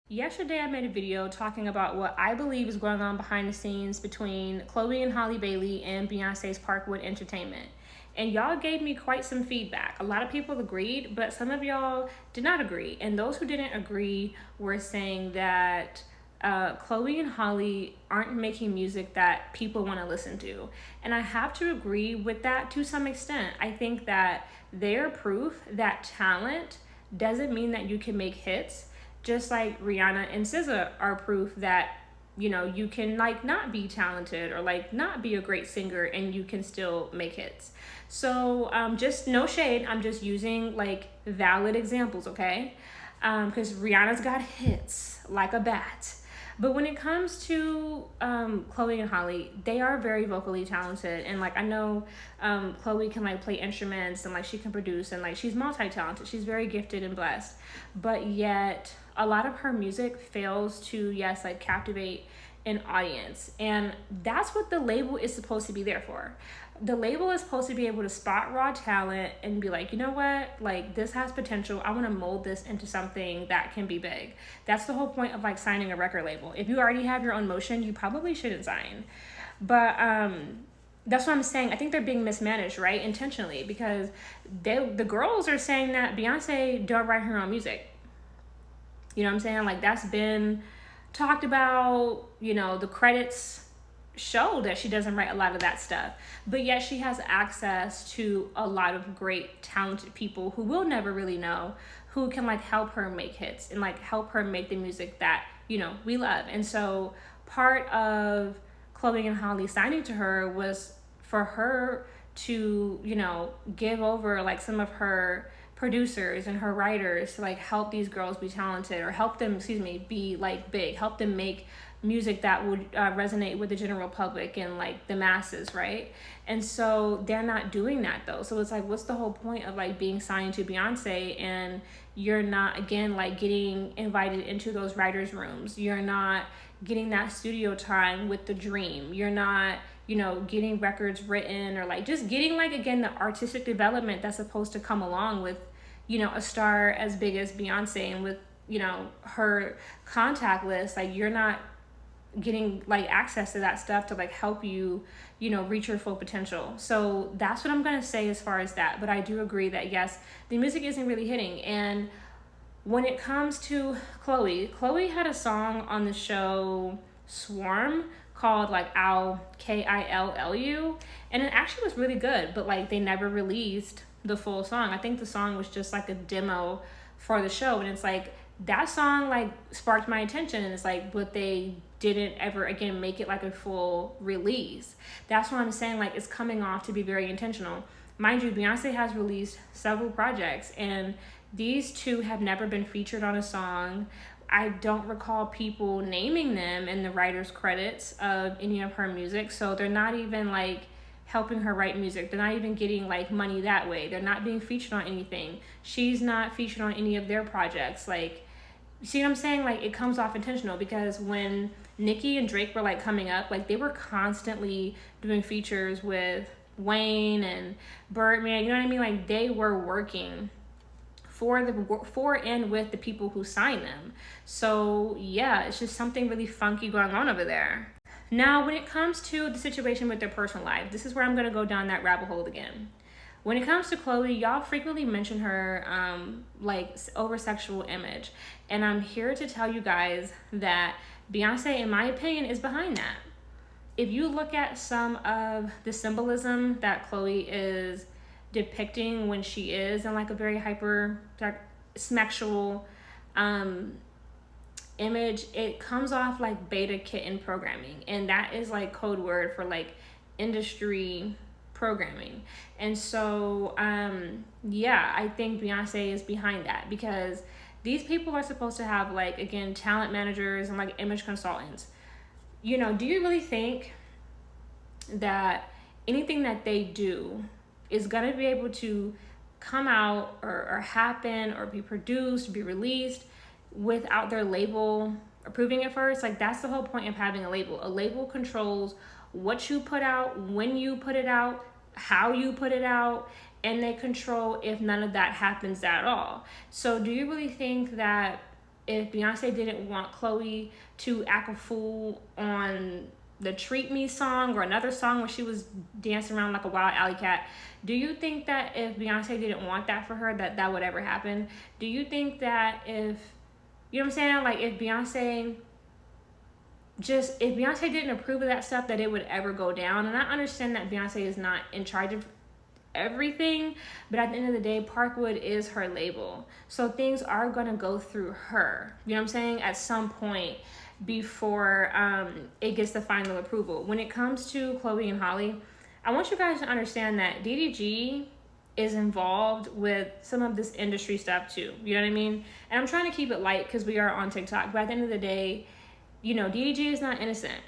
Yesterday, I made a video talking about what I believe is going on behind the scenes between Chloe and Halle Bailey and Beyonce's Parkwood Entertainment. And y'all gave me quite some feedback. A lot of people agreed, but some of y'all did not agree. And those who didn't agree were saying that Chloe and Halle aren't making music that people want to listen to. And I have to agree with that to some extent. I think that they're proof that talent doesn't mean that you can make hits, just like Rihanna and SZA are proof that you can not be talented or not be a great singer and you can still make hits. So just no shade, I'm just using valid examples, okay? Because Rihanna's got hits like a bat. But when it comes to Chloe and Halle, they are very vocally talented, and I know Chloe can play instruments and she can produce, and she's multi-talented. She's very gifted and blessed, but yet a lot of her music fails to captivate an audience, and that's what the label is supposed to be there for. The label is supposed to be able to spot raw talent and be like, you know what, this has potential. I want to mold this into something that can be big. That's the whole point of signing a record label. If you already have your own motion, you probably shouldn't sign. But that's what I'm saying. I think they're being mismanaged, right? Intentionally, because the girls are saying that Beyonce don't write her own music. You know what I'm saying? That's been talked about. The credits show that she doesn't write a lot of that stuff, but yet she has access to a lot of great talented people who we'll never really know, who can help her make hits and help her make the music that we love. And so part of Chloe and Halle signing to her was for her to give over some of her producers and her writers to help these girls be talented, or help them be big, help them make music that would resonate with the general public and the masses, right? And so they're not doing that though. So it's what's the whole point of being signed to Beyonce and you're not again getting invited into those writers' rooms? You're not getting that studio time with the dream. You're not getting records written, or just getting again the artistic development that's supposed to come along with a star as big as Beyonce, and with her contact list. You're not getting access to that stuff to help you reach your full potential. So that's what I'm gonna say as far as that. But I do agree that yes, the music isn't really hitting. And when it comes to Chloe had a song on the show Swarm called Killu, and it actually was really good, but they never released the full song. I think the song was just a demo for the show, and it's that song sparked my attention, and it's but they didn't ever again make it a full release. That's what I'm saying, it's coming off to be very intentional. Mind you, Beyonce has released several projects, and these two have never been featured on a song. I don't recall people naming them in the writer's credits of any of her music, so they're not even helping her write music. They're not even getting money that way. They're not being featured on anything. She's not featured on any of their projects. You see what I'm saying? It comes off intentional, because when Nicki and Drake were coming up, they were constantly doing features with Wayne and Birdman. You know what I mean? They were working for and with the people who signed them. So yeah, it's just something really funky going on over there. Now, when it comes to the situation with their personal life, this is where I'm going to go down that rabbit hole again. When it comes to Chloe, y'all frequently mention her over sexual image. And I'm here to tell you guys that Beyonce, in my opinion, is behind that. If you look at some of the symbolism that Chloe is depicting when she is in a very hyper sexual image, it comes off like beta kitten programming, and that is code word for industry programming. And so yeah, I think Beyonce is behind that, because these people are supposed to have again talent managers and image consultants. Do you really think that anything that they do is going to be able to come out or happen or be produced, be released without their label approving it first? That's the whole point of having a label. A label controls what you put out, when you put it out, how you put it out, and they control if none of that happens at all. So do you really think that if Beyonce didn't want Chloe to act a fool on the Treat Me song or another song where she was dancing around like a wild alley cat, do you think that if Beyonce didn't want that for her, that would ever happen? Do you think that if, you know what I'm saying, like if Beyonce didn't approve of that stuff, that it would ever go down? And I understand that Beyonce is not in charge of everything, but at the end of the day, Parkwood is her label, so things are gonna go through her, you know what I'm saying, at some point before it gets the final approval. When it comes to Chloe and Halle, I want you guys to understand that DDG is involved with some of this industry stuff too, you know what I mean? And I'm trying to keep it light because we are on TikTok, but at the end of the day, you know, DDG is not innocent.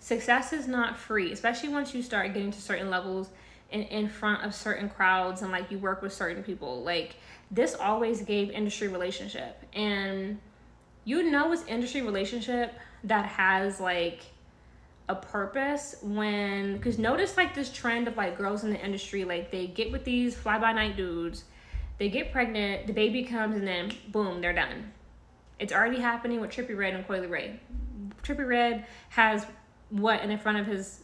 Success is not free, especially once you start getting to certain levels and in front of certain crowds and like you work with certain people. Like, this always gave industry relationship, and you know it's industry relationship that has like a purpose when, because notice like this trend of like girls in the industry, like they get with these fly-by-night dudes, they get pregnant, the baby comes, and then boom, they're done. It's already happening with Trippie Redd and Coily Ray. Trippie Redd has what in the front of his,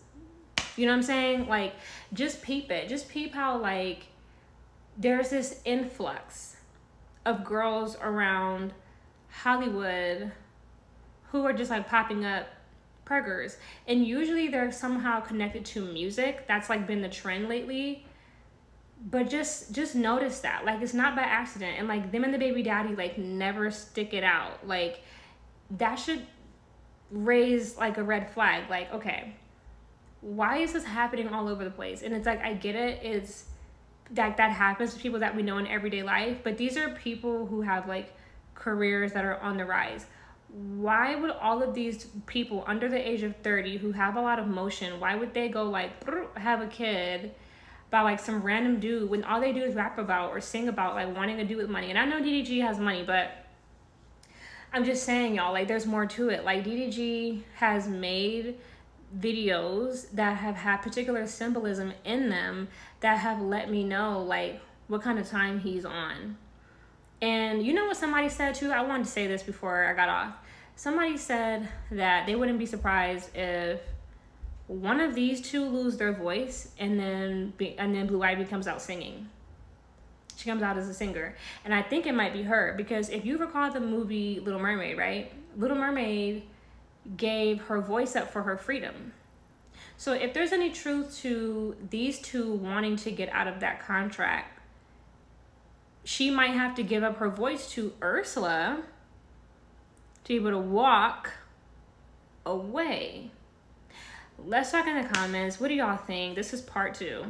you know what I'm saying? Like, just peep it. Just peep how like there's this influx of girls around Hollywood who are just like popping up preggers, and usually they're somehow connected to music. That's like been the trend lately. But just notice that, like, it's not by accident, and like them and the baby daddy like never stick it out. Like, that should raise like a red flag. Like, okay, why is this happening all over the place? And it's like, I get it, it's that happens to people that we know in everyday life, but these are people who have like careers that are on the rise. Why would all of these people under the age of 30 who have a lot of motion, why would they go like have a kid by like some random dude when all they do is rap about or sing about like wanting to do with money? And I know DDG has money, but I'm just saying, y'all, like, there's more to it. Like, DDG has made videos that have had particular symbolism in them that have let me know like what kind of time he's on. And you know what somebody said too? I wanted to say this before I got off. Somebody said that they wouldn't be surprised if one of these two lose their voice and then Blue Ivy comes out singing. She comes out as a singer. And I think it might be her, because if you recall the movie Little Mermaid, right? Little Mermaid gave her voice up for her freedom. So if there's any truth to these two wanting to get out of that contract, she might have to give up her voice to Ursula to be able to walk away. Let's talk in the comments. What do y'all think? This is part 2.